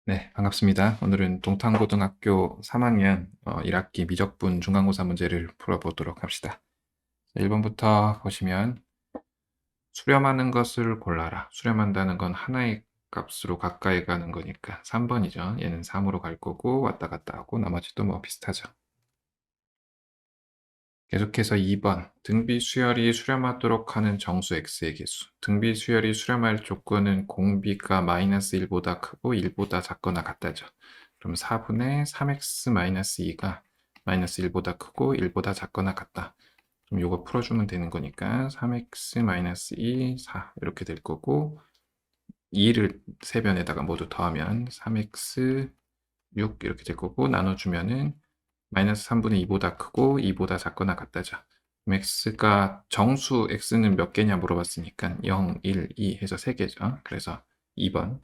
네, 반갑습니다. 오늘은 동탄고등학교 3학년 1학기 미적분 중간고사 문제를 풀어보도록 합시다. 1번부터 보시면 수렴하는 것을 골라라. 수렴한다는 건 하나의 값으로 가까이 가는 거니까 3번이죠. 얘는 3으로 갈 거고 왔다 갔다 하고 나머지도 뭐 비슷하죠. 계속해서 2번 등비 수열이 수렴하도록 하는 정수 x의 개수. 등비 수열이 수렴할 조건은 공비가 마이너스 1보다 크고 1보다 작거나 같다죠. 그럼 4분의 3x-2가 마이너스 1보다 크고 1보다 작거나 같다. 그럼 이거 풀어주면 되는 거니까 3x-2, 4 이렇게 될 거고 2를 세 변에다가 모두 더하면 3x 6 이렇게 될 거고 나눠주면은 마이너스 3분의 2보다 크고 2보다 작거나 같다죠. 그럼 x가 정수 x는 몇 개냐 물어봤으니까 0, 1, 2 해서 3개죠. 그래서 2번.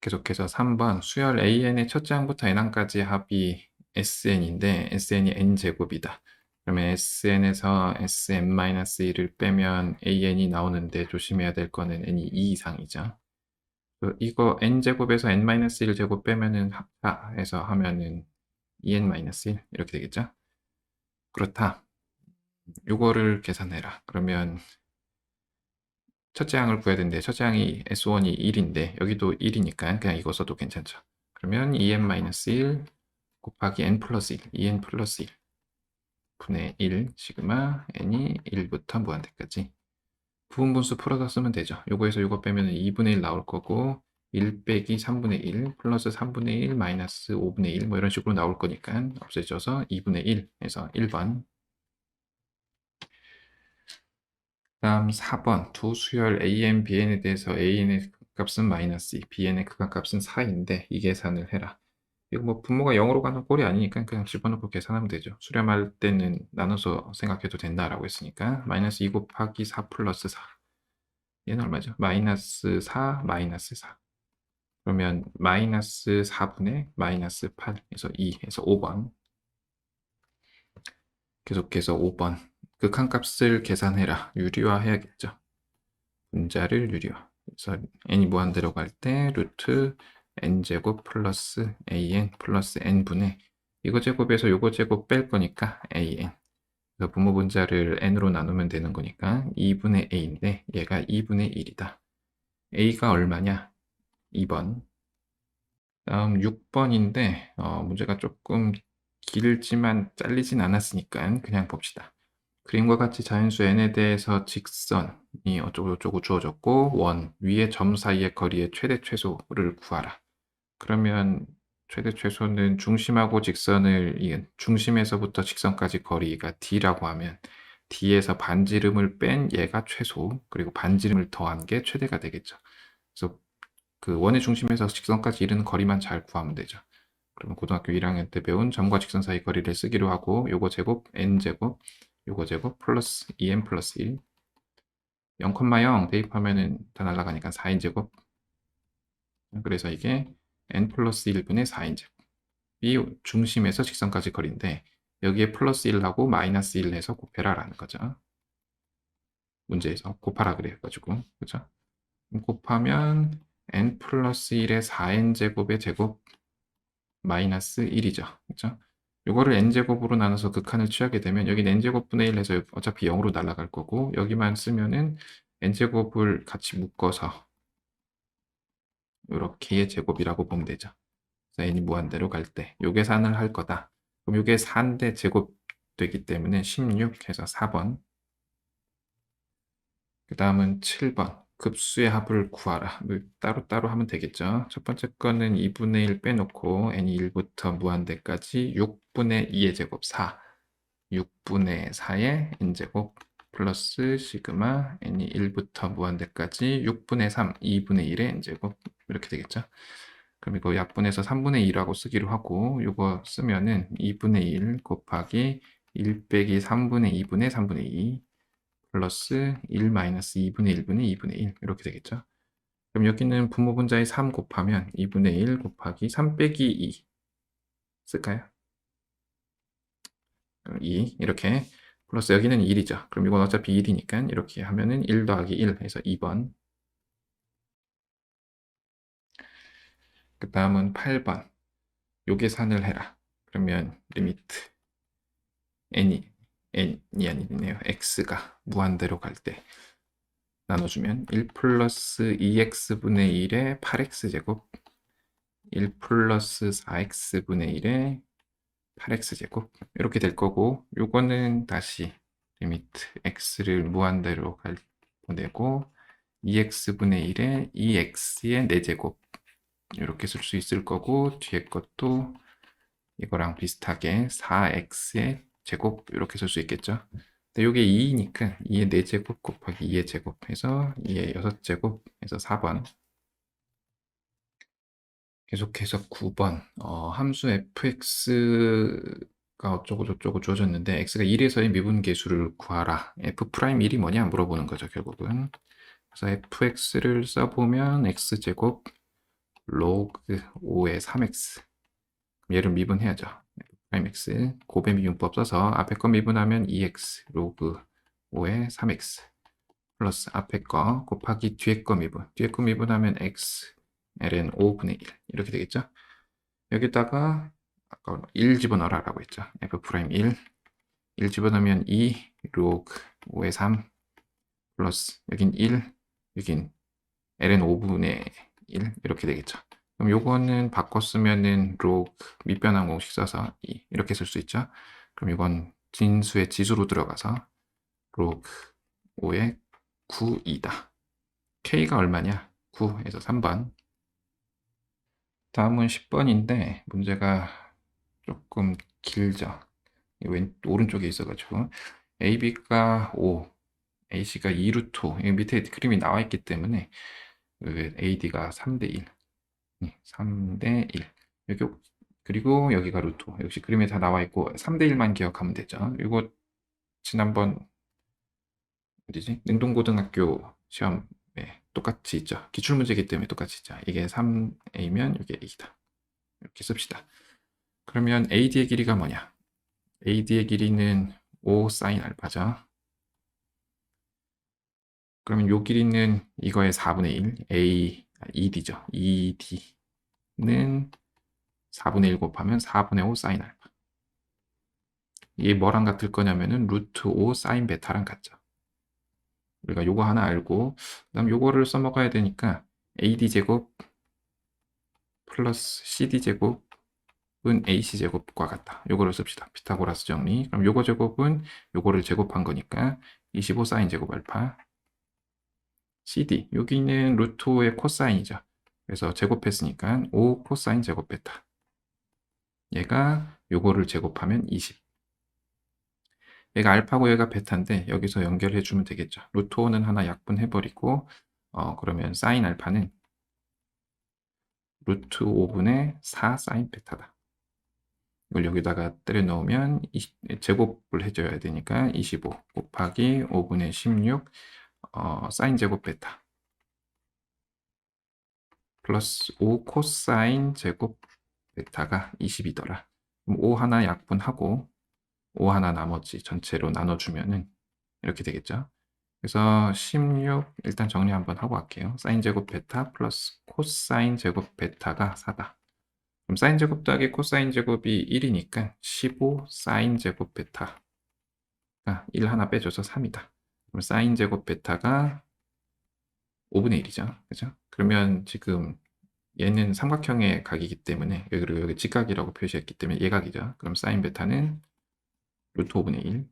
계속해서 3번 수열 AN의 첫째 항부터 n항까지 합이 SN인데 SN이 n제곱이다. 그러면 SN에서 SM-1을 빼면 AN이 나오는데 조심해야 될 거는 n이 2 이상이죠. 이거 n제곱에서 n-1 제곱 빼면은 합차해서 하면은 2n-1 이렇게 되겠죠? 그렇다. 요거를 계산해라. 그러면 첫째 항을 구해야 되는데 첫째 항이 S1이 1인데 여기도 1이니까 그냥 이거 써도 괜찮죠. 그러면 2n-1 곱하기 n 플러스 1, 2n 플러스 1 분의 1 시그마 n이 1부터 무한대까지 부분분수 풀어서 쓰면 되죠. 요거에서 요거 빼면 2분의 1 나올 거고 1 빼기 3분의 1 플러스 3분의 1 마이너스 5분의 1 뭐 이런 식으로 나올 거니까 없애줘서 2분의 1 해서 1번. 다음 4번 두 수열 AN, BN에 대해서 AN의 극값은 마이너스 2, BN의 극값은 4인데 이 계산을 해라. 이거 뭐 분모가 0으로 가는 꼴이 아니니까 그냥 집어넣고 계산하면 되죠. 수렴할 때는 나눠서 생각해도 된다라고 했으니까 마이너스 2 곱하기 4 플러스 4 얘는 얼마죠? 마이너스 4 마이너스 4 그러면 마이너스 4분의 마이너스 8에서 2 해서 5번. 계속해서 5번 극한값을 계산해라. 유리화해야겠죠. 분자를 유리화. 그래서 n이 무한대로 갈 때 루트 n제곱 플러스 an 플러스 n분의 이거 제곱에서 요거 제곱 뺄 거니까 an. 그래서 분모 분자를 n으로 나누면 되는 거니까 2분의 a인데 얘가 2분의 1이다. a가 얼마냐? 2번. 다음 6번인데 문제가 조금 길지만 잘리진 않았으니까 그냥 봅시다. 그림과 같이 자연수 n에 대해서 직선이 어쩌고저쩌고 주어졌고 원, 위에 점 사이의 거리의 최대 최소를 구하라. 그러면 최대 최소는 중심하고 직선을 이은 중심에서부터 직선까지 거리가 d라고 하면 d에서 반지름을 뺀 얘가 최소, 그리고 반지름을 더한 게 최대가 되겠죠. 그래서 그 원의 중심에서 직선까지 이르는 거리만 잘 구하면 되죠. 그러면 고등학교 1학년 때 배운 점과 직선 사이 거리를 쓰기로 하고 요거 제곱 n제곱 요거 제곱 플러스 2n 플러스 1 0,0 대입하면은 다 날아가니까 4n제곱 그래서 이게 n 플러스 1분의 4n제곱 이 중심에서 직선까지 거리인데 여기에 플러스 1하고 마이너스 1 해서 곱해라 라는 거죠. 문제에서 곱하라 그래가지고 그죠? 곱하면 n 플러스 1의 4n제곱의 제곱 마이너스 1이죠. 그죠? 요거를 n제곱으로 나눠서 극한을 취하게 되면 여기 n제곱분의 1 해서 어차피 0으로 날아갈 거고 여기만 쓰면은 n제곱을 같이 묶어서 이렇게의 제곱이라고 보면 되죠. 그래서 n이 무한대로 갈 때 요 계산을 할 거다. 그럼 요게 4인데 제곱 되기 때문에 16 해서 4번. 그 다음은 7번. 급수의 합을 구하라. 따로따로 하면 되겠죠. 첫 번째 거는 2분의 1 빼놓고 n이 1부터 무한대까지 6분의 2의 제곱 4. 6분의 4의 n제곱 플러스 시그마 n이 1부터 무한대까지 6분의 3, 2분의 1의 n제곱 이렇게 되겠죠. 그럼 이거 약분해서 3분의 2라고 쓰기로 하고 이거 쓰면은 2분의 1 곱하기 1 빼기 3분의 2분의 3분의 2 플러스 1 마이너스 2분의 1분의 2분의 1 이렇게 되겠죠. 그럼 여기는 분모 분자에 3 곱하면 2분의 1 곱하기 3 빼기 2 쓸까요? 2 이렇게 플러스 여기는 1이죠. 그럼 이건 어차피 1이니까 이렇게 하면은 1 더하기 1 해서 2번. 그 다음은 8번. 요 계산을 해라. 그러면 리미트 n이 아니네요. x가 무한대로 갈 때 나눠주면 1 플러스 2x분의 1의 8x제곱 1 플러스 4x분의 1의 8x제곱 이렇게 될 거고, 요거는 다시 리미트 x를 무한대로 보내고 2x분의 1에 2x의 4제곱 이렇게 쓸 수 있을 거고, 뒤에 것도 이거랑 비슷하게 4x의 제곱 이렇게 쓸 수 있겠죠. 근데 이게 2니까 2의 4제곱 곱하기 2의 제곱 해서 2의 6제곱 해서 4번. 계속해서 9번. 함수 fx가 어쩌고 저쩌고 주어졌는데 x가 1에서의 미분계수를 구하라. f'1이 뭐냐 물어보는 거죠, 결국은. 그래서 fx를 써보면 x제곱 로그 5의 3x. 얘를 미분해야죠. 프라임 x 곱의 미분법 써서 앞에 거 미분하면 2x 로그 5의 3x 플러스 앞에 거 곱하기 뒤에 거 미분. 뒤에 거 미분하면 x ln 5분의 1 이렇게 되겠죠. 여기다가 아까 1 집어넣으라 라고 했죠. f'1 1 집어넣으면 2 로그 5의 3 플러스 여긴 1 여긴 ln 5분의 1 이렇게 되겠죠. 그럼 요거는 바꿔 쓰면은 로그 밑변환 공식 써서 이렇게 쓸 수 있죠. 그럼 이건 진수의 지수로 들어가서 로그 5의 9이다. k가 얼마냐? 9에서 3번. 다음은 10번인데 문제가 조금 길죠. 오른쪽에 있어가지고 AB가 5, AC가 2루트 5. 밑에 그림이 나와 있기 때문에 AD가 3대 1. 3대 1. 여기, 그리고 여기가 루트 5. 역시 그림에 다 나와 있고 3대 1만 기억하면 되죠. 이거 지난번 어디지? 능동고등학교 시험에 똑같이 있죠. 기출문제이기 때문에 똑같이 있죠. 이게 3A면 이게 A다. 이렇게 씁시다. 그러면 AD의 길이가 뭐냐? AD의 길이는 5 사인 알파죠. 그러면 요 길이는 이거의 4분의 1, ED죠. ED는 4분의 1 곱하면 4분의 5 사인 알파. 이게 뭐랑 같을 거냐면은 루트 5 사인 베타랑 같죠. 우리가 요거 하나 알고, 그다음 요거를 써먹어야 되니까 AD 제곱 플러스 CD 제곱은 AC 제곱과 같다. 요거를 씁시다. 피타고라스 정리. 그럼 요거 제곱은 요거를 제곱한 거니까 25 사인 제곱 알파. CD 여기는 루트 5의 코사인이죠. 그래서 제곱했으니까 5 코사인 제곱 베타. 얘가 요거를 제곱하면 20. 얘가 알파고 얘가 베타인데 여기서 연결해 주면 되겠죠. 루트 5는 하나 약분해버리고 그러면 사인 알파는 루트 5분의 4 사인 베타다. 이걸 여기다가 때려 넣으면 제곱을 해줘야 되니까 25 곱하기 5분의 16 사인 제곱 베타 플러스 5 코사인 제곱 베타가 20이더라. 그럼 5 하나 약분하고 5 하나 나머지 전체로 나눠주면은 이렇게 되겠죠. 그래서 16 일단 정리 한번 하고 갈게요. 사인 제곱 베타 플러스 코사인 제곱 베타가 4다. 그럼 사인 제곱 더하기 코사인 제곱이 1이니까 15 사인 제곱 베타가 1 하나 빼줘서 3이다. 그럼 사인 제곱 베타가 5분의 1이죠. 그죠? 그러면 지금 얘는 삼각형의 각이기 때문에, 그리고 여기 직각이라고 표시했기 때문에 예각이죠. 그럼 사인 베타는 루트 5분의 1.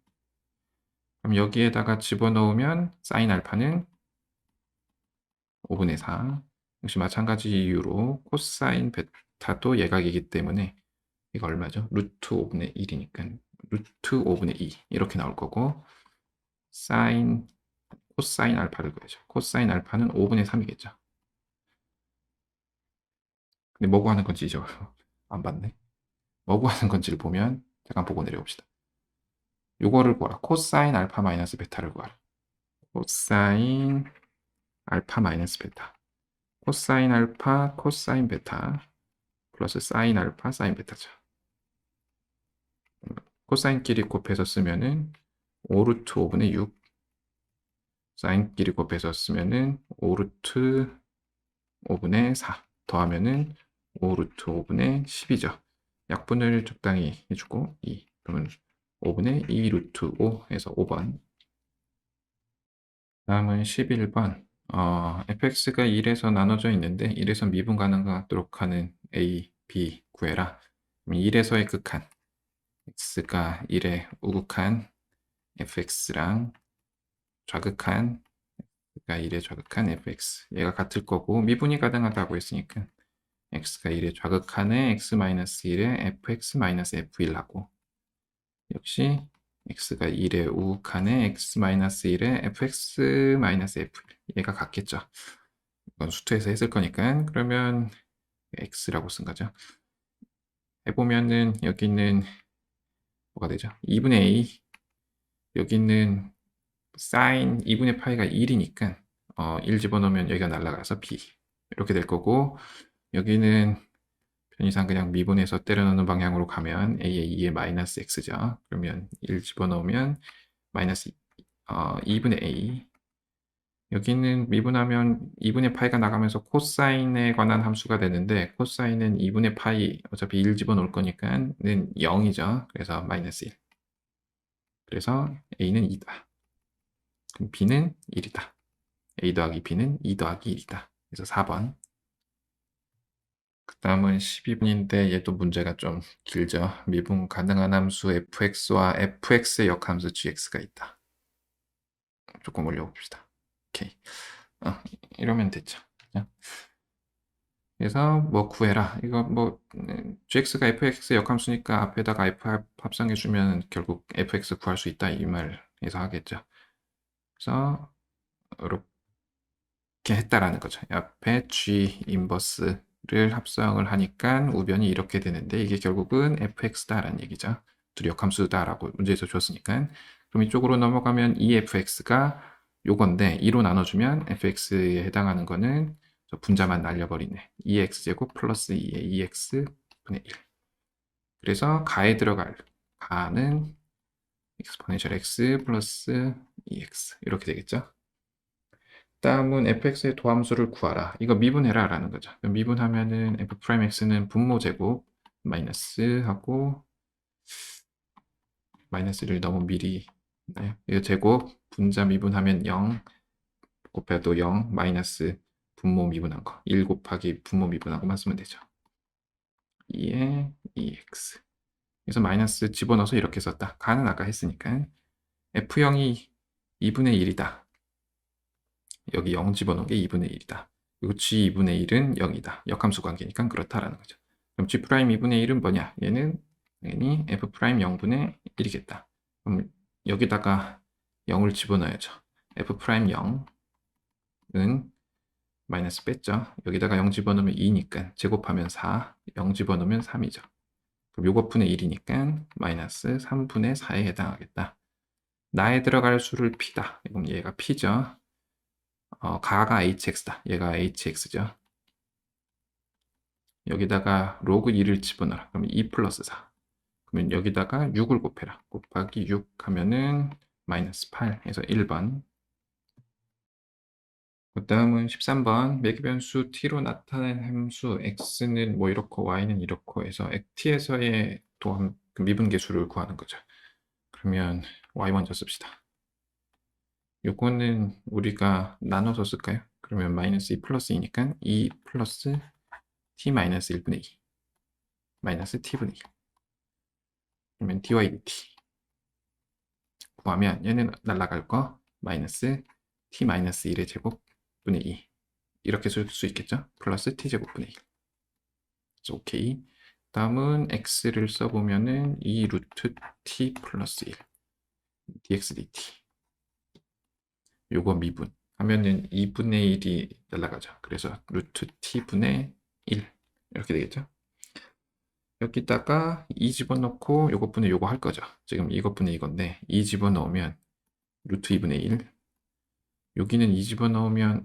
그럼 여기에다가 집어넣으면 사인 알파는 5분의 4. 역시 마찬가지 이유로 코사인 베타도 예각이기 때문에 이거 얼마죠? 루트 5분의 1이니까 루트 5분의 2 이렇게 나올 거고, 코사인 알파를 구해야죠. 코사인 알파는 5분의 3이겠죠. 근데 뭐고 하는 건지 저 안 봤네. 뭐고 하는 건지를 보면 잠깐 보고 내려옵시다. 요거를 구하라. 코사인 알파 마이너스 베타를 구하라. 코사인 알파 마이너스 베타. 코사인 알파 코사인 베타 플러스 사인 알파 사인 베타죠. 코사인끼리 곱해서 쓰면은 5루트 5분의 6. 사인끼리 곱해서 쓰면은 5루트 5분의 4 더하면은 5 루트 5분의 10이죠. 약분을 적당히 해주고 2. 그러면 5분의 2 루트 5 해서 5번. 다음은 11번. fx가 1에서 나눠져 있는데 1에서 미분 가능하도록 하는 a, b 구해라. 1에서의 극한 x가 1에 우극한 fx랑 좌극한 x가 1에 좌극한 fx 얘가 같을 거고 미분이 가능하다고 했으니까 x가 1에 좌극한에 x-1에 fx-f1 하고 역시 x가 1에 우극한에 x-1에 fx-f1 얘가 같겠죠. 이건 수투에서 했을 거니까 그러면 x라고 쓴 거죠. 해보면은 여기는 뭐가 되죠? 2분의 a 여기는 sin 2분의 파이가 1이니까 1 집어넣으면 여기가 날아가서 b 이렇게 될 거고 여기는 편의상 그냥 미분해서 때려 넣는 방향으로 가면 a의 2의 마이너스 x죠. 그러면 1 집어넣으면 마이너스 2분의 a 여기는 미분하면 2분의 파이가 나가면서 코사인에 관한 함수가 되는데 코사인은 2분의 파이 어차피 1 집어넣을 거니까는 0이죠. 그래서 마이너스 1 그래서 a는 2다. 그럼 b는 1이다. a 더하기 b는 2 더하기 1이다. 그래서 4번. 그 다음은 12번인데 얘도 문제가 좀 길죠. 미분 가능한 함수 fx와 fx의 역함수 gx가 있다. 조금 올려봅시다. 오케이. 이러면 됐죠. 그래서 뭐 구해라. 이거 뭐 gx가 fx의 역함수니까 앞에다가 f 합성해주면 결국 fx 구할 수 있다 이 말에서 하겠죠. 그래서 이렇게 했다라는 거죠. 앞에 g 인버스를 합성을 하니까 우변이 이렇게 되는데 이게 결국은 fx다라는 얘기죠. 둘이 역함수다라고 문제에서 줬으니까. 그럼 이쪽으로 넘어가면 EFX가 요건데 2로 나눠주면 fx에 해당하는 거는 분자만 날려버리네. 2x제곱 플러스 2의 2x분의 1. 그래서 가에 들어갈 가는 exponential x 플러스 2x 이렇게 되겠죠. 다음은 fx의 도함수를 구하라. 이거 미분해라 라는 거죠. 미분하면은 f'x는 분모 제곱 마이너스 하고 마이너스를 너무 미리 이거 제곱 분자 미분하면 0 곱해도 0 마이너스 분모 미분한 거 1 곱하기 분모 미분하고만 쓰면 되죠. 2에 2x 그래서 마이너스 집어넣어서 이렇게 썼다. 가는 아까 했으니까 f0이 2분의 1이다. 여기 0 집어넣은 게 2분의 1이다. 그리고 g 2분의 1은 0이다. 역함수 관계니까 그렇다라는 거죠. 그럼 g' 2분의 1은 뭐냐? 얘는 당연히 f' 0분의 1이겠다. 그럼 여기다가 0을 집어넣어야죠. f' 0은 마이너스 뺐죠. 여기다가 0 집어넣으면 2니까 제곱하면 4, 0 집어넣으면 3이죠. 그럼 요거 분의 1이니까 마이너스 3분의 4에 해당하겠다. 나에 들어갈 수를 p다. 그럼 얘가 p죠. 가가 hx다. 얘가 hx죠. 여기다가 로그 2를 집어넣어라. 그러면 2 플러스 4. 그러면 여기다가 6을 곱해라. 곱하기 6 하면은 마이너스 8 해서 1번. 그 다음은 13번 매기변수 t로 나타낸 함수 x는 뭐 이렇고 y는 이렇고 해서 t에서의 도함 미분계수를 구하는 거죠. 그러면 y 먼저 씁시다. 요거는 우리가 나눠서 쓸까요? 그러면 마이너스 2 플러스 2니까 2 플러스 t 마이너스 1분의 2 마이너스 t분의 2 그러면 dy dt 구하면 얘는 날라갈 거 마이너스 t 마이너스 1의 제곱분의 2 이렇게 쓸 수 있겠죠? 플러스 t제곱분의 1 그래서 오케이. 다음은 x를 써보면은 2 루트 t 플러스 1 dx dt 요거 미분 하면은 2분의 1이 날라가죠. 그래서 루트 t분의 1 이렇게 되겠죠. 여기다가 2 집어넣고 요것분의 요거 할 거죠. 지금 이것분의 이건데 2 집어넣으면 루트 2분의 1 여기는 2 집어넣으면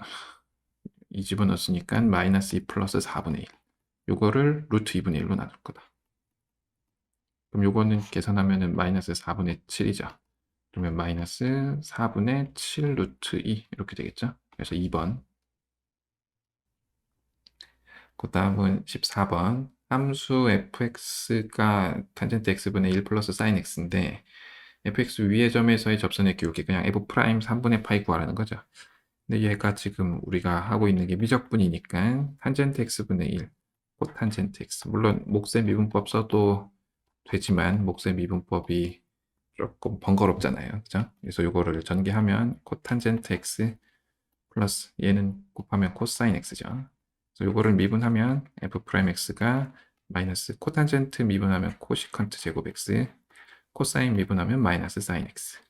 2 집어넣었으니까 마이너스 2 플러스 4분의 1 요거를 루트 2분의 1로 나눌 거다. 그럼 요거는 계산하면은 마이너스 4분의 7이죠. 그러면 마이너스 4분의 7 루트 2 이렇게 되겠죠. 그래서 2번. 그 다음은 14번. 함수 fx가 탄젠트 x분의 1 플러스 sin x인데 fx 위의 점에서의 접선의 기울기 그냥 f 프라임 3분의 파이 구하라는 거죠. 근데 얘가 지금 우리가 하고 있는 게 미적분이니까 탄젠트 x분의 1, 코탄젠트 x. 물론 목세 미분법 써도 되지만 목세 미분법이 조금 번거롭잖아요. 그죠? 그래서 요거를 전개하면 코탄젠트 x 플러스 얘는 곱하면 코사인 x죠. 그래서 요거를 미분하면 f 프라임 x가 마이너스 코탄젠트 미분하면 코시컨트 제곱 x, 코사인 미분하면 마이너스 사인 x.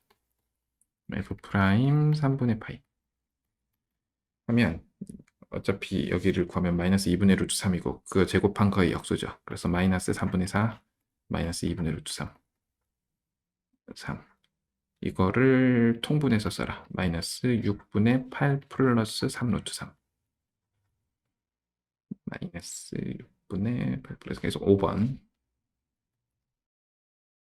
f 프라임 3분의 파이 하면 어차피 여기를 구하면 마이너스 2분의 루트 3이고 그 제곱한 거의 역수죠. 그래서 마이너스 3분의 4 마이너스 2분의 루트 3 이거를 통분해서 써라. 마이너스 6분의 8 플러스 3 루트 3 마이너스 6분의 8 플러스 계속 5번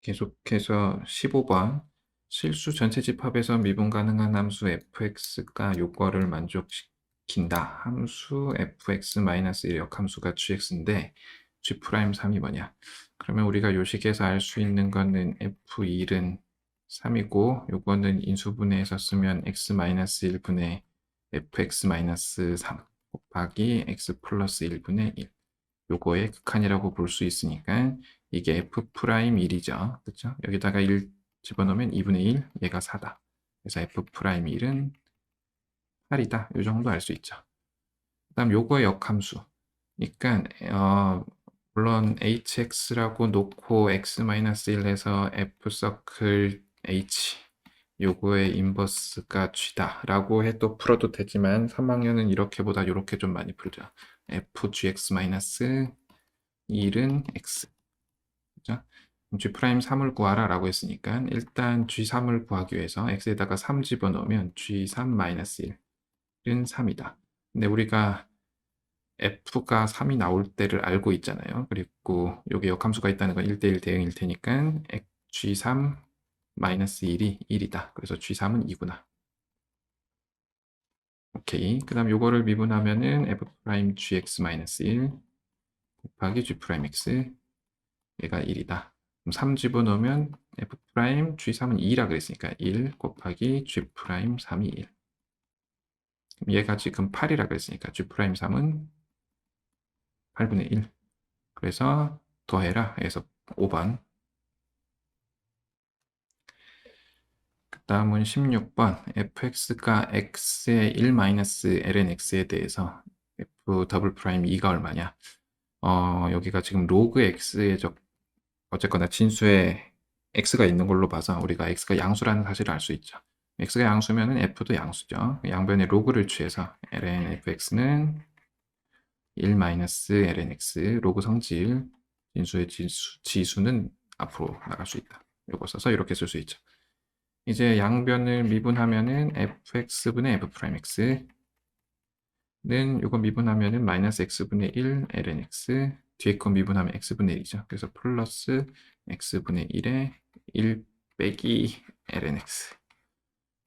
계속해서 15번 실수 전체 집합에서 미분 가능한 함수 fx가 요거를 만족시킨다. 함수 fx-1의 역함수가 gx인데 g'3이 뭐냐? 그러면 우리가 요식에서 알 수 있는 거는 f1은 3이고 요거는 인수분해해서 쓰면 x-1분의 fx-3 곱하기 x 플러스 1분의 1 요거의 극한이라고 볼 수 있으니까 이게 f'1이죠. 그렇죠? 여기다가 1 집어넣으면 2분의 1, 얘가 4다. 그래서 f'1은 8이다. 요 정도 알 수 있죠. 그 다음 요거의 역함수. 그러니까 물론 hx라고 놓고 x-1 해서 f서클 h 요거의 인버스가 g다 라고 해도 풀어도 되지만 3학년은 이렇게보다 이렇게 좀 많이 풀죠. fgx-1은 x 그죠? g'3을 구하라 라고 했으니까 일단 g3을 구하기 위해서 x에다가 3 집어넣으면 g3-1은 3이다. 근데 우리가 f가 3이 나올 때를 알고 있잖아요. 그리고 여기 역함수가 있다는 건 1대1 대응일 테니까 g3-1이 1이다. 그래서 g3은 2구나. 오케이. 그 다음 요거를 미분하면은 f'-gx-1 곱하기 g'x 얘가 1이다. 그럼 3 집어넣으면 f' g3은 2라 그랬으니까 1 곱하기 g'3이 1. 얘가 지금 8이라 그랬으니까 g'3은 8분의 1. 그래서 더해라 해서 5번. 그 다음은 16번. fx가 x의 1-ln x에 대해서 f'2가 얼마냐? 여기가 지금 로그 x의 어쨌거나 진수에 x가 있는 걸로 봐서 우리가 x가 양수라는 사실을 알 수 있죠. x가 양수면은 f도 양수죠. 양변의 로그를 취해서 ln fx는 1-ln x 로그 성질 진수의 지수는 앞으로 나갈 수 있다. 요거 써서 이렇게 쓸 수 있죠. 이제 양변을 미분하면은 fx분의 f'x 는 요거 미분하면은 마이너스 x분의 1 ln x 뒤에 거 미분하면 x분의 1이죠. 그래서 플러스 x분의 1에 1 빼기 ln x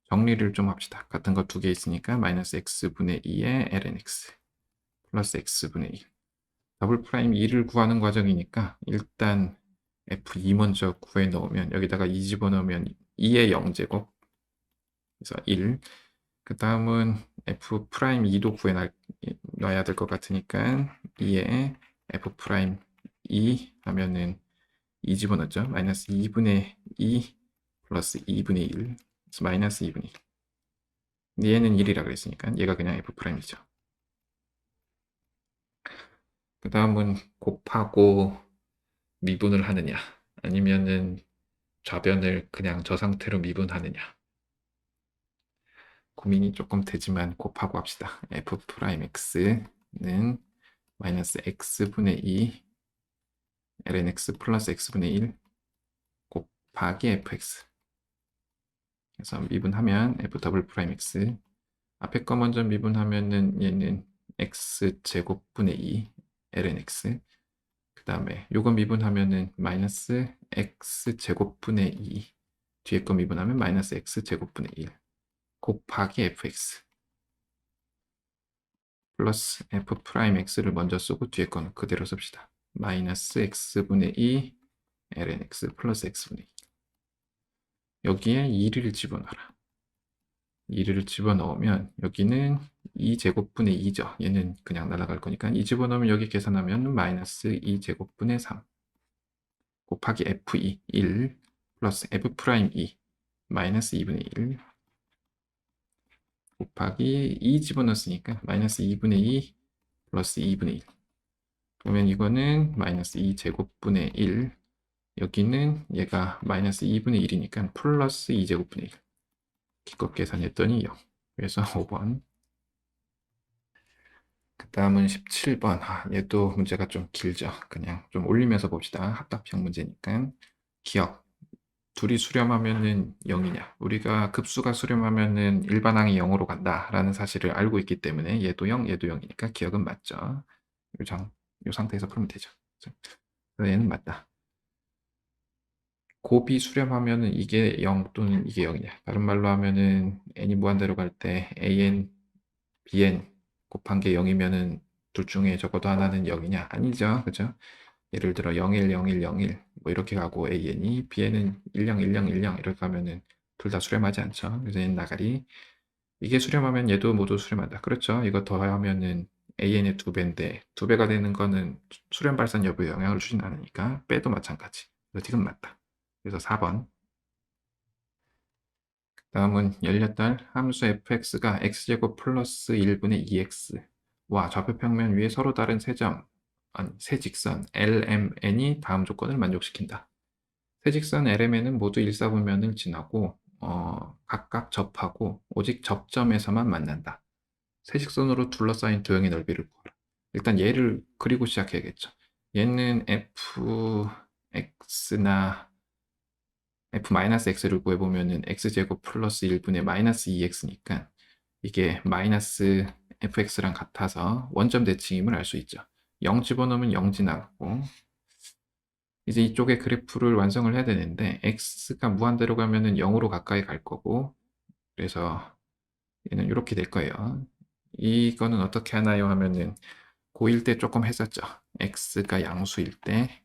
정리를 좀 합시다. 같은 거 두 개 있으니까 마이너스 x분의 2에 ln x 플러스 x분의 1 더블 프라임 2를 구하는 과정이니까 일단 f2 먼저 구해 넣으면 여기다가 2 집어넣으면 2의 0제곱 그래서 1 그 다음은 f 프라임 2도 구해 놔야 될 것 같으니까 2에 f 프라임 2 하면은 2 집어넣죠. 마이너스 2분의 2 플러스 2분의 1 그래서 마이너스 2분의 1 얘는 1이라 그랬으니까 얘가 그냥 f 프라임이죠. 그 다음은 곱하고 미분을 하느냐 아니면은 좌변을 그냥 저 상태로 미분하느냐 고민이 조금 되지만 곱하고 합시다. f 프라임 x는 마이너스 x분의 2 ln x 플러스 x분의 1 곱하기 fx 그래서 미분하면 f 더블 프라임 x 앞에 거 먼저 미분하면은 얘는 x제곱분의 2 ln x 그 다음에 요거 미분하면은 마이너스 x제곱분의 2 뒤에 거 미분하면 마이너스 x제곱분의 1 곱하기 fx 플러스 f 프라임 x를 먼저 쓰고 뒤에 거는 그대로 씁시다. 마이너스 x분의 2 ln x 플러스 x분의 2. 여기에 2를 집어넣어라. 2를 집어넣으면 여기는 2제곱분의 2죠. 얘는 그냥 날아갈 거니까 2 집어넣으면 여기 계산하면 마이너스 2제곱분의 3 곱하기 f2 1 플러스 f 프라임 2 마이너스 2분의 1 곱하기 2 집어넣었으니까 마이너스 2분의 2 플러스 2분의 1. 그러면 이거는 마이너스 2제곱분의 1 여기는 얘가 마이너스 2분의 1이니까 플러스 2제곱분의 1. 기껏 계산했더니 0. 그래서 5번. 그 다음은 17번. 얘도 문제가 좀 길죠. 그냥 좀 올리면서 봅시다. 합답형 문제니까. 기억. 둘이 수렴하면은 0이냐. 우리가 급수가 수렴하면은 일반항이 0으로 간다 라는 사실을 알고 있기 때문에 얘도 0, 얘도 0이니까 기억은 맞죠. 이 상태에서 풀면 되죠. 그래서 얘는 맞다. 곱이 수렴하면은 이게 0 또는 이게 0이냐. 다른 말로 하면은 n이 무한대로 갈 때 an, bn 곱한 게 0이면은 둘 중에 적어도 하나는 0이냐? 아니죠. 그죠? 예를 들어 01, 01, 01 뭐 이렇게 가고 an이 bn은 10, 10, 10 이렇게 가면은 둘 다 수렴하지 않죠. 그래서 얘는 나가리. 이게 수렴하면 얘도 모두 수렴한다. 그렇죠. 이거 더하면은 an의 2배인데 2배가 되는 거는 수렴 발산 여부에 영향을 주진 않으니까 빼도 마찬가지. 그래서 지금 맞다. 그래서 4번. 다음은 열렸던 함수 fx가 x제곱 플러스 1분의 2x 와 좌표평면 위에 서로 다른 세 직선 LMN이 다음 조건을 만족시킨다. 세 직선 LMN은 모두 일사분면을 지나고 각각 접하고 오직 접점에서만 만난다. 세 직선으로 둘러싸인 도형의 넓이를 구하라. 일단 얘를 그리고 시작해야겠죠. 얘는 fx나 f-x를 구해보면은 x제곱 플러스 1분의 마이너스 2x니까 이게 마이너스 fx랑 같아서 원점 대칭임을 알 수 있죠. 0 집어넣으면 0 지나가고 이제 이쪽에 그래프를 완성을 해야 되는데 x가 무한대로 가면은 0으로 가까이 갈 거고 그래서 얘는 이렇게 될 거예요. 이거는 어떻게 하나요 하면은 고1 때 조금 했었죠. x가 양수일 때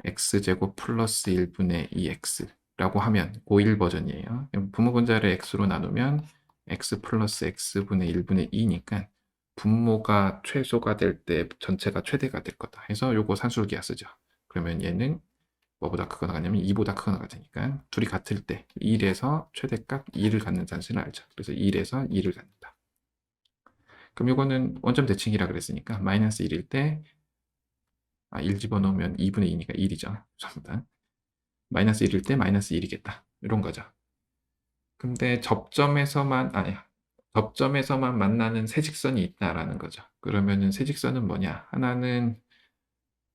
x제곱 플러스 1분의 2x라고 하면 고1 버전이에요. 분모분자를 x로 나누면 x 플러스 x분의 1분의 2니까 분모가 최소가 될 때 전체가 최대가 될 거다 해서 요거 산술기하 쓰죠. 그러면 얘는 뭐보다 크거 나가냐면 2보다 크거 나가니까 둘이 같을 때 1에서 최대값 2를 갖는 사실을 알죠. 그래서 1에서 2를 갖는다. 그럼 이거는 원점 대칭이라 그랬으니까 마이너스 1일 때 1 집어넣으면 2분의 2니까 1이죠. 죄송합니다. 마이너스 1일 때 마이너스 1이겠다. 이런 거죠. 근데 접점에서만 만나는 세 직선이 있다라는 거죠. 그러면은 세 직선은 뭐냐? 하나는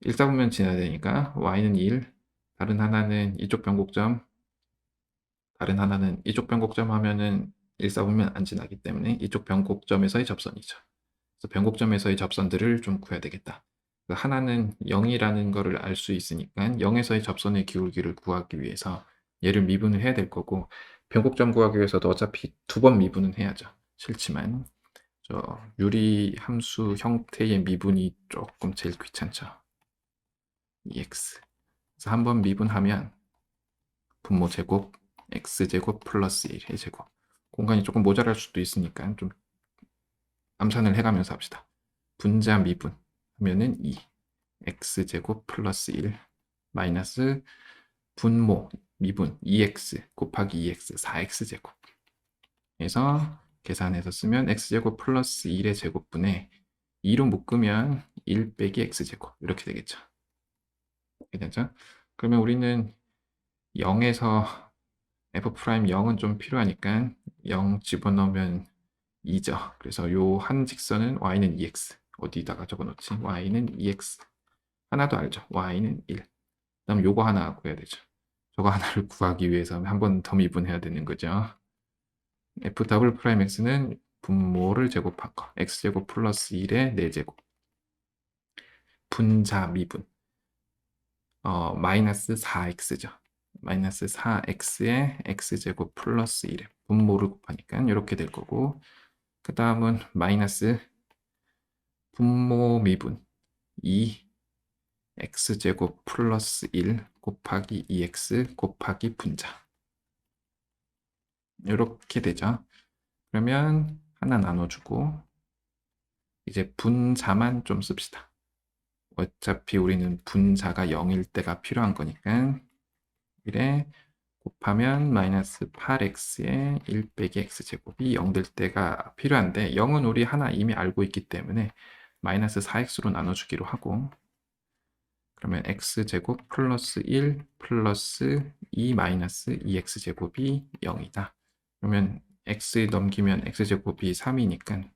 일사분면 지나야 되니까 y는 1, 다른 하나는 이쪽 변곡점, 다른 하나는 이쪽 변곡점 하면은 일사분면 안 지나기 때문에 이쪽 변곡점에서의 접선이죠. 그래서 변곡점에서의 접선들을 좀 구해야 되겠다. 하나는 0이라는 거를 알 수 있으니까 0에서의 접선의 기울기를 구하기 위해서 얘를 미분을 해야 될 거고 변곡점 구하기 위해서도 어차피 2번 미분은 해야죠. 싫지만 저 유리 함수 형태의 미분이 조금 제일 귀찮죠. EX. 그래서 한번 미분하면 분모 제곱 x제곱 플러스 1의 제곱. 공간이 조금 모자랄 수도 있으니까 좀 암산을 해가면서 합시다. 분자 미분 하면은 2 x제곱 플러스 1 마이너스 분모 미분 2x 곱하기 2x 4x제곱 그래서 계산해서 쓰면 x제곱 플러스 1의 제곱분에 2로 묶으면 1 빼기 x제곱 이렇게 되겠죠. 괜찮죠? 그러면 우리는 0에서 f'0은 좀 필요하니까 0 집어넣으면 2죠. 그래서 요 한 직선은 y는 2x 어디다가 적어놓지? y는 2x 하나도 알죠. y는 1 그다음 요거 하나 구해야 되죠. 저거 하나를 구하기 위해서 한 번 더 미분해야 되는 거죠. f 더블 프라임 x는 분모를 제곱한 거 x제곱 플러스 1의 4제곱 분자 미분 마이너스 4x죠. 마이너스 4x의 x제곱 플러스 1의 분모를 곱하니까 이렇게 될 거고 그 다음은 마이너스 분모 미분 2 x제곱 플러스 1 곱하기 2x 곱하기 분자. 이렇게 되죠. 그러면 하나 나눠주고 이제 분자만 좀 씁시다. 어차피 우리는 분자가 0일 때가 필요한 거니까 1에 곱하면 마이너스 8x에 1 빼기 x제곱이 0 될 때가 필요한데 0은 우리 하나 이미 알고 있기 때문에 마이너스 4x로 나눠주기로 하고 그러면 x제곱 플러스 1 플러스 2 마이너스 2x제곱이 0이다. 그러면 x 넘기면 x제곱이 3이니까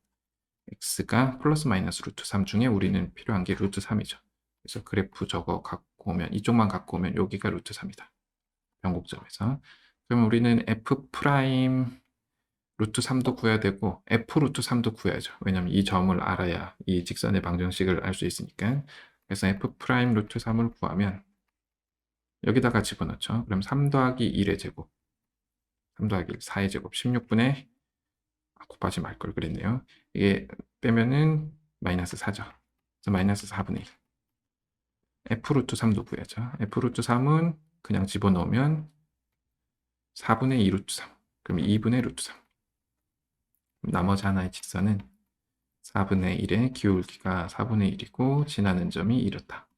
x가 플러스 마이너스 루트 3 중에 우리는 필요한 게 루트 3이죠. 그래서 그래프 저거 갖고 오면 이쪽만 갖고 오면 여기가 루트 3이다. 변곡점에서. 그러면 우리는 f 프라임 루트 3도 구해야 되고 f 루트 3도 구해야죠. 왜냐면 이 점을 알아야 이 직선의 방정식을 알 수 있으니까. 그래서 f 프라임 루트 3을 구하면 여기다가 집어넣죠. 그럼 3 더하기 1의 제곱 3 더하기 1, 4의 제곱 16분의 곱하지 말 걸 그랬네요. 이게 빼면은 마이너스 4죠. 그래서 마이너스 4분의 1. f 루트 3도 구해야죠. f 루트 3은 그냥 집어넣으면 4분의 2 루트 3. 그럼 2분의 루트 3. 나머지 하나의 직선은 4분의 1의 기울기가 4분의 1이고 지나는 점이 이렇다.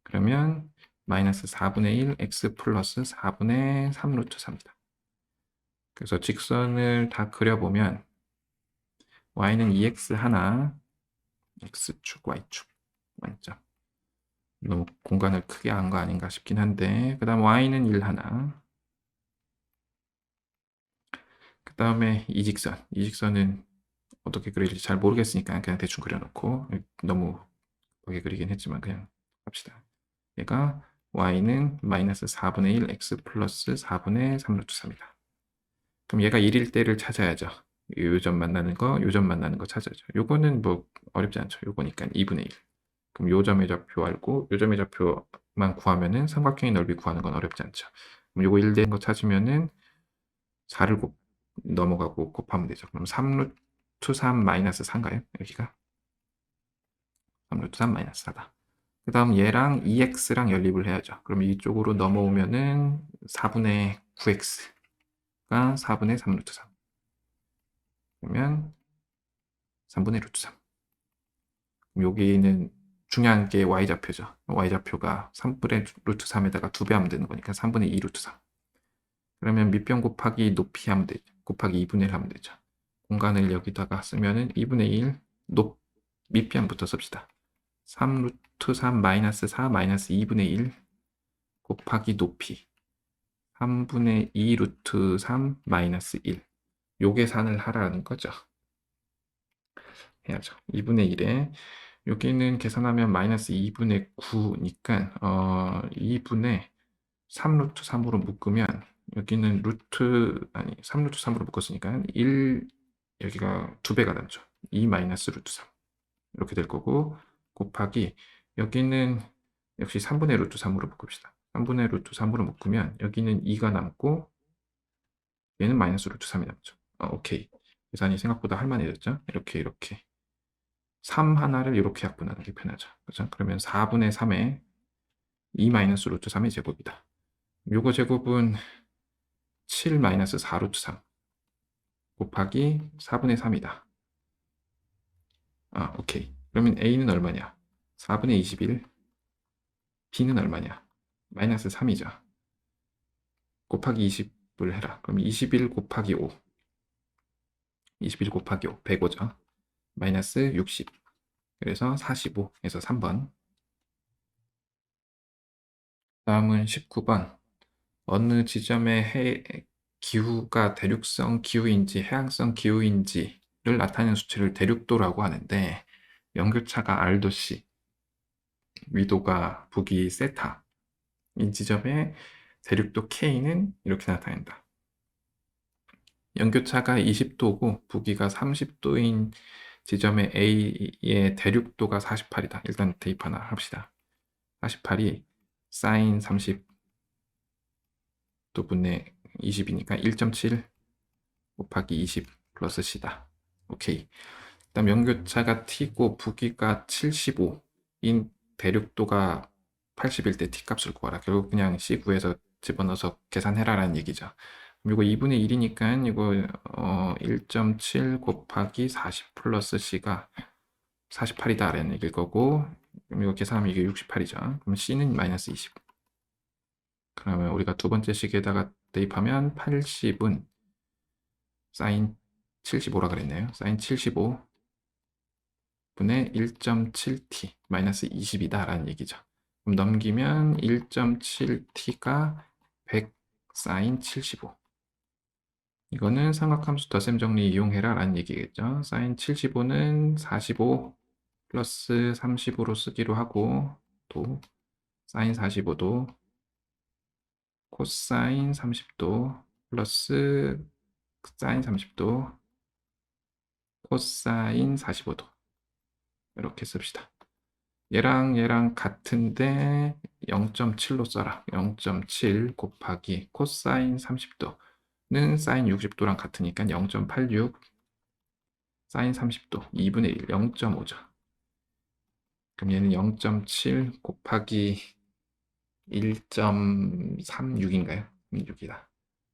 그러면 마이너스 4분의 1 x 플러스 4분의 3 루트 3이다. 그래서 직선을 다 그려보면 y는 2x 하나, x축, y축, 완점. 너무 공간을 크게 한 거 아닌가 싶긴 한데 그 다음 y는 1 하나, 그 다음에 이 직선은 어떻게 그릴지 잘 모르겠으니까 그냥 대충 그려놓고 너무 거기 그리긴 했지만 그냥 합시다. 얘가 y는 마이너스 4분의 1 x 플러스 4분의 3 루트 3이다. 그럼 얘가 1일 때를 찾아야죠. 요점 만나는 거, 요점 만나는 거 찾아야죠. 요거는 뭐 어렵지 않죠. 요거니까 2분의 1. 그럼 요점의 좌표 알고 요점의 좌표만 구하면은 삼각형의 넓이 구하는 건 어렵지 않죠. 그럼 요거 1 된 거 찾으면은 4를 넘어가고 곱하면 되죠. 그럼 3 루트 3 마이너스 4인가요? 여기가 3 루트 3 마이너스 4다. 그 다음 얘랑 2x랑 연립을 해야죠. 그럼 이쪽으로 넘어오면은 4분의 9x가 4분의 3 루트 3. 그러면 3분의 루트 3. 그럼 여기는 중요한 게 y좌표죠. y좌표가 3분의 루트 3에다가 2배 하면 되는 거니까 3분의 2 루트 3. 그러면 밑변 곱하기 높이 하면 되죠. 곱하기 2분의 1 하면 되죠. 공간을 여기다가 쓰면은 2분의 1 밑변부터 씁시다. 3 루트 3 마이너스 4 마이너스 2분의 1 곱하기 높이 3분의 2 루트 3 마이너스 1. 요 계산을 하라는 거죠. 해야죠. 2분의 1에 여기는 계산하면 마이너스 2분의 9니까 2분의 3 루트 3으로 묶으면 여기는 3 루트 3으로 묶었으니까 1 여기가 2배가 남죠. 2 마이너스 루트 3 이렇게 될 거고 곱하기 여기는 역시 3분의 루트 3으로 묶읍시다. 3분의 루트 3으로 묶으면 여기는 2가 남고 얘는 마이너스 루트 3이 남죠. 오케이. 계산이 생각보다 할만해졌죠? 이렇게 3 하나를 이렇게 약분하는 게 편하죠. 그렇죠? 그러면 4분의 3에 2 마이너스 루트 3의 제곱이다. 요거 제곱은 7 마이너스 4 루트 3 곱하기 4분의 3이다. 오케이. 그러면 A는 얼마냐? 4분의 21. B는 얼마냐? 마이너스 3이죠. 곱하기 20을 해라. 그럼 21 곱하기 5. 21 곱하기 5. 105죠. 마이너스 60. 그래서 45에서 3번. 다음은 19번. 어느 지점의 기후가 대륙성 기후인지 해양성 기후인지를 나타내는 수치를 대륙도라고 하는데 연교차가 R도씨, 위도가 북위 세타, 이 지점의 대륙도 K는 이렇게 나타낸다. 연교차가 20도고 북위가 30도인 지점의 A의 대륙도가 48이다. 일단 대입 하나 합시다. 48이 사인 30도분의 20이니까 1.7 곱하기 20 플러스 C다. 오케이. 그 그다음 연교차가 t고 부기가 75인 대륙도가 80일 때 t값을 구하라. 결국 그냥 C9에서 집어넣어서 계산해라라는 얘기죠. 그리고 2분의 1이니까 이거 1.7 곱하기 40 플러스 C가 48이다 라는 얘기일 거고, 그럼 이거 계산하면 이게 68이죠. 그럼 C는 마이너스 20. 그러면 우리가 두 번째 식에다가 대입하면 80은 사인 75라 그랬네요. 사인 75 분의 1.7t 마이너스 20이다 라는 얘기죠. 그럼 넘기면 1.7t가 100 사인 75. 이거는 삼각함수 덧셈 정리 이용해라 라는 얘기겠죠. 사인 75는 45 플러스 30으로 쓰기로 하고, 또 사인 45도 코사인 30도 플러스 사인 30도 코사인 45도 이렇게 씁시다. 얘랑 같은데 0.7로 써라. 0.7 곱하기 코사인 30도는 사인 60도랑 같으니까 0.86 사인 30도 2분의 1 0.5죠. 그럼 얘는 0.7 곱하기 1.36인가요? 6이다.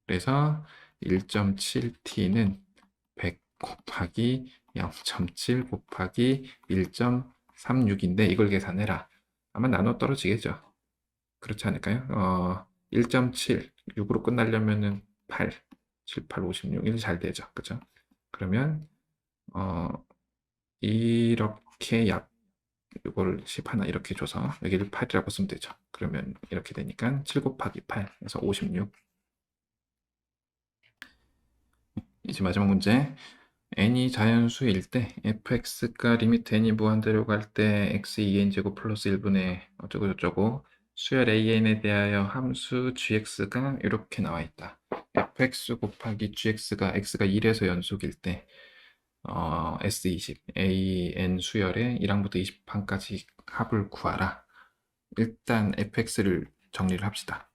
그래서 1.7t는 100 곱하기 0.7 곱하기 1.36인데 이걸 계산해라. 아마 나눠 떨어지겠죠. 그렇지 않을까요? 1.7, 6으로 끝나려면은 8, 7, 8, 56, 1 잘 되죠. 그죠? 그러면 이렇게 이걸 10 하나 이렇게 줘서 여기를 8이라고 쓰면 되죠. 그러면 이렇게 되니까 7 곱하기 8, 그래서 56. 이제 마지막 문제. n이 자연수일 때 fx가 리미트 n이 무한대로 갈 때 x 2n 제곱 플러스 1분의 어쩌고 저쩌고 수열 an에 대하여 함수 gx가 이렇게 나와 있다. fx 곱하기 gx가 x가 1에서 연속일 때 S20 an 수열의 1항부터 20항까지 합을 구하라. 일단 fx를 정리를 합시다.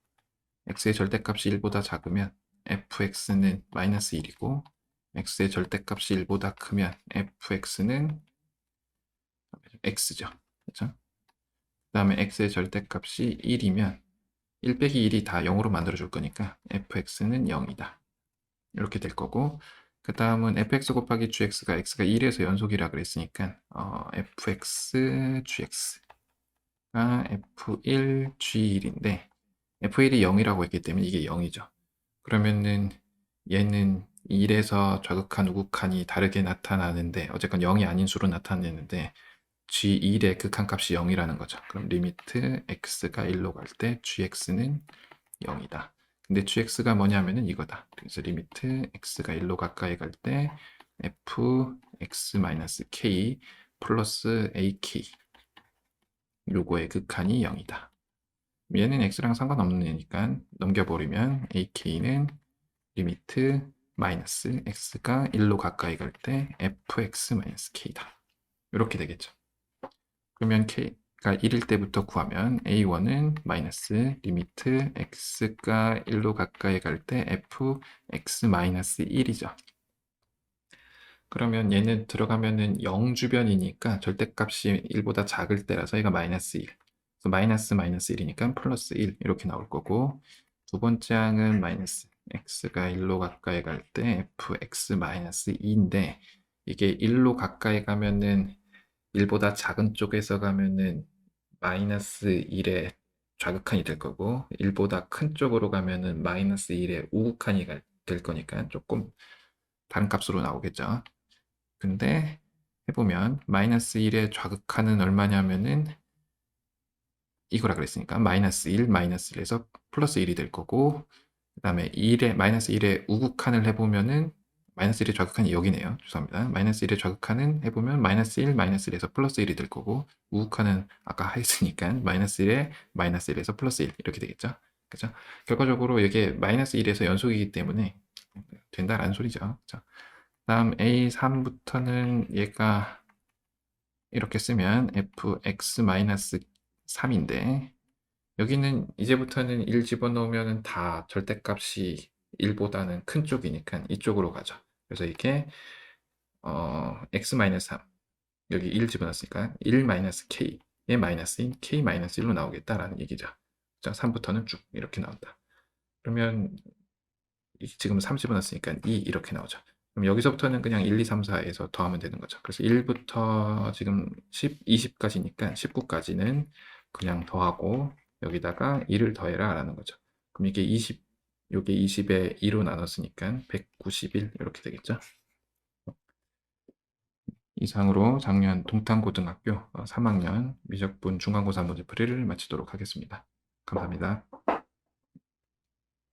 x의 절대값이 1보다 작으면 fx는 마이너스 1이고 x의 절대값이 1보다 크면 fx는 x죠. 그렇죠? 그 다음에 x의 절대값이 1이면 1 빼기 1이 다 0으로 만들어줄 거니까 fx는 0이다. 이렇게 될 거고, 그 다음은 fx 곱하기 gx가 x가 1에서 연속이라 그랬으니까 fx gx가 f1 g1인데 f1이 0이라고 했기 때문에 이게 0이죠. 그러면은 얘는 1에서 좌극한 우극한이 다르게 나타나는데 어쨌건 0이 아닌 수로 나타내는데 g1의 극한값이 0이라는 거죠. 그럼 리미트 x가 1로 갈 때 gx는 0이다. 근데 gx가 뭐냐면은 이거다. 그래서 리미트 x가 1로 가까이 갈 때 fx-k 플러스 ak 요거의 극한이 0이다. 얘는 x랑 상관없는 애니까 넘겨버리면 ak는 리미트 마이너스 x가 1로 가까이 갈 때 fx-k다. 이렇게 되겠죠. 그러면 k가 1일 때부터 구하면 a1은 마이너스 리미트 x가 1로 가까이 갈 때 fx-1이죠. 그러면 얘는 들어가면은 0 주변이니까 절대값이 1보다 작을 때라서 얘가 마이너스 1. 그래서 마이너스 1이니까 플러스 1 이렇게 나올 거고, 두 번째 항은 마이너스 x가 1로 가까이 갈 때 fx-2인데 이게 1로 가까이 가면은 1보다 작은 쪽에서 가면은 마이너스 1의 좌극한이 될 거고 1보다 큰 쪽으로 가면은 마이너스 1의 우극한이 될 거니까 조금 다른 값으로 나오겠죠. 근데 해보면 마이너스 1의 좌극한은 얼마냐면은 이거라 그랬으니까 마이너스 1, 마이너스 1에서 플러스 1이 될 거고, 그 다음에 마이너스 1의 우극한을 해보면은 마이너스 1의 좌극한이 여기네요. 죄송합니다. 마이너스 1의 좌극한은 해보면 마이너스 1, 마이너스 1에서 플러스 1이 될 거고, 우극한은 아까 했으니까 마이너스 1에 마이너스 1에서 플러스 1 이렇게 되겠죠. 그죠? 결과적으로 이게 마이너스 1에서 연속이기 때문에 된다라는 소리죠. 그죠? 다음 A3부터는 얘가 이렇게 쓰면 fx-3인데 여기는 이제부터는 1 집어넣으면 다 절대값이 1보다는 큰 쪽이니까 이쪽으로 가죠. 그래서 이게 x-3 여기 1 집어넣었으니까 1 K의 마이너스인 K-1로 나오겠다라는 얘기죠. 자, 3부터는 쭉 이렇게 나온다. 그러면 지금 3 집어넣었으니까 2 이렇게 나오죠. 그럼 여기서부터는 그냥 1, 2, 3, 4에서 더하면 되는 거죠. 그래서 1부터 지금 10, 20까지니까 19까지는 그냥 더하고 여기다가 2를 더해라 라는 거죠. 그럼 이게 20, 요게 20에 2로 나눴으니까 191 이렇게 되겠죠. 이상으로 작년 동탄고등학교 3학년 미적분 중간고사 문제풀이를 마치도록 하겠습니다. 감사합니다.